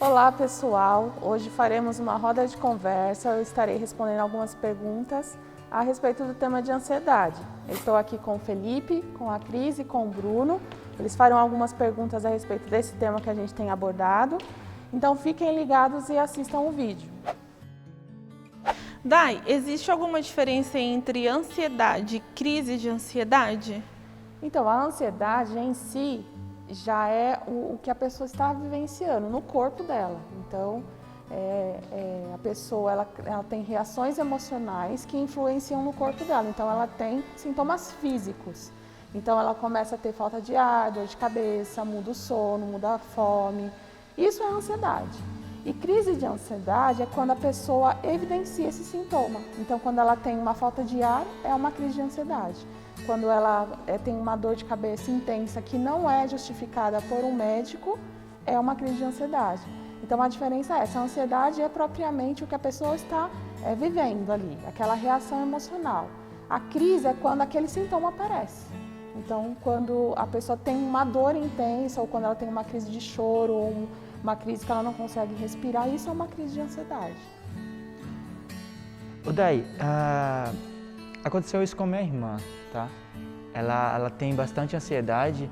Olá pessoal, hoje faremos uma roda de conversa, eu estarei respondendo algumas perguntas a respeito do tema de ansiedade. Eu estou aqui com o Felipe, com a Cris e com o Bruno, eles farão algumas perguntas a respeito desse tema que a gente tem abordado, então fiquem ligados e assistam o vídeo. Dai, existe alguma diferença entre ansiedade e crise de ansiedade? Então, a ansiedade em si já é o que a pessoa está vivenciando no corpo dela. Então, a pessoa ela tem reações emocionais que influenciam no corpo dela. Então, ela tem sintomas físicos. Então, ela começa a ter falta de ar, dor de cabeça, muda o sono, muda a fome. Isso é ansiedade. E crise de ansiedade é quando a pessoa evidencia esse sintoma. Então, quando ela tem uma falta de ar, é uma crise de ansiedade. Quando ela tem uma dor de cabeça intensa que não é justificada por um médico, é uma crise de ansiedade. Então a diferença é essa, a ansiedade é propriamente o que a pessoa está vivendo ali, aquela reação emocional. A crise é quando aquele sintoma aparece. Então quando a pessoa tem uma dor intensa ou quando ela tem uma crise de choro ou uma crise que ela não consegue respirar, isso é uma crise de ansiedade. Dai, aconteceu isso com minha irmã, tá? Ela tem bastante ansiedade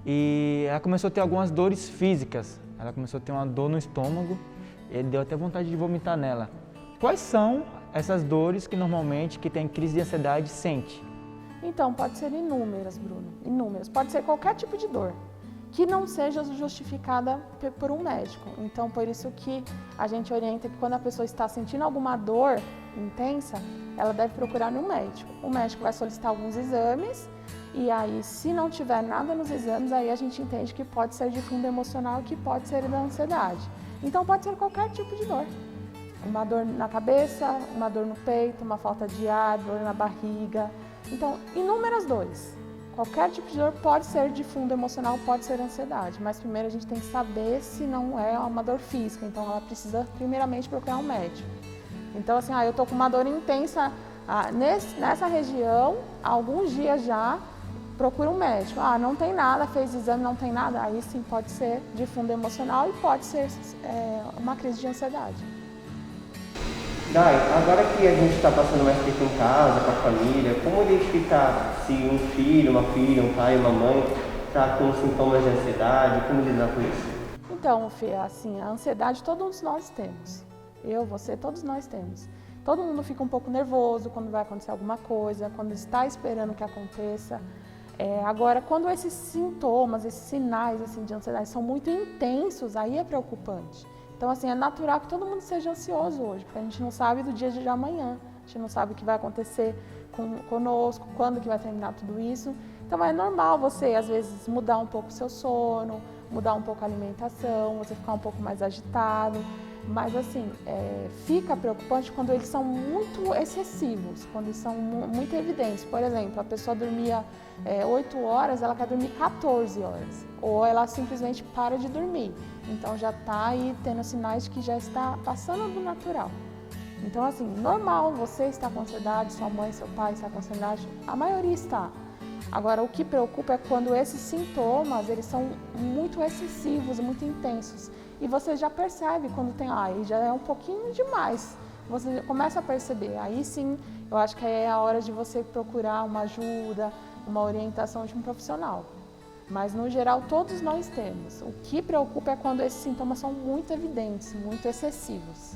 e ela começou a ter algumas dores físicas. Ela começou a ter uma dor no estômago e deu até vontade de vomitar nela. Quais são essas dores que normalmente quem tem crise de ansiedade sente? Então, pode ser inúmeras, Bruno, inúmeras. Pode ser qualquer tipo de dor que não seja justificada por um médico. Então, por isso que a gente orienta que quando a pessoa está sentindo alguma dor intensa, ela deve procurar um médico. O médico vai solicitar alguns exames e aí, se não tiver nada nos exames, aí a gente entende que pode ser de fundo emocional, que pode ser da ansiedade. Então, pode ser qualquer tipo de dor. Uma dor na cabeça, uma dor no peito, uma falta de ar, dor na barriga. Então, inúmeras dores. Qualquer tipo de dor pode ser de fundo emocional, pode ser ansiedade, mas primeiro a gente tem que saber se não é uma dor física, então ela precisa primeiramente procurar um médico. Então assim, eu tô com uma dor intensa nessa região, há alguns dias já, procura um médico. Não tem nada, fez exame, não tem nada, aí sim pode ser de fundo emocional e pode ser uma crise de ansiedade. Dai, agora que a gente está passando mais tempo em casa, com a família, como identificar se um filho, uma filha, um pai, uma mãe está com sintomas de ansiedade, como lidar com isso? Então, Fê, assim, a ansiedade todos nós temos. Eu, você, todos nós temos. Todo mundo fica um pouco nervoso quando vai acontecer alguma coisa, quando está esperando que aconteça. Agora, quando esses sintomas, esses sinais assim, de ansiedade são muito intensos, aí é preocupante. Então, assim, é natural que todo mundo seja ansioso hoje, porque a gente não sabe do dia de amanhã, a gente não sabe o que vai acontecer conosco, quando que vai terminar tudo isso. Então, é normal você, às vezes, mudar um pouco o seu sono, mudar um pouco a alimentação, você ficar um pouco mais agitado. Mas, assim, fica preocupante quando eles são muito excessivos, quando eles são muito evidentes. Por exemplo, a pessoa dormia 8 horas, ela quer dormir 14 horas. Ou ela simplesmente para de dormir. Então, já está aí tendo sinais de que já está passando do natural. Então, assim, normal você estar com ansiedade, sua mãe, seu pai está com ansiedade, a maioria está. Agora, o que preocupa é quando esses sintomas, eles são muito excessivos, muito intensos. E você já percebe quando tem, já é um pouquinho demais. Você começa a perceber. Aí sim, eu acho que é a hora de você procurar uma ajuda, uma orientação de um profissional. Mas, no geral, todos nós temos. O que preocupa é quando esses sintomas são muito evidentes, muito excessivos.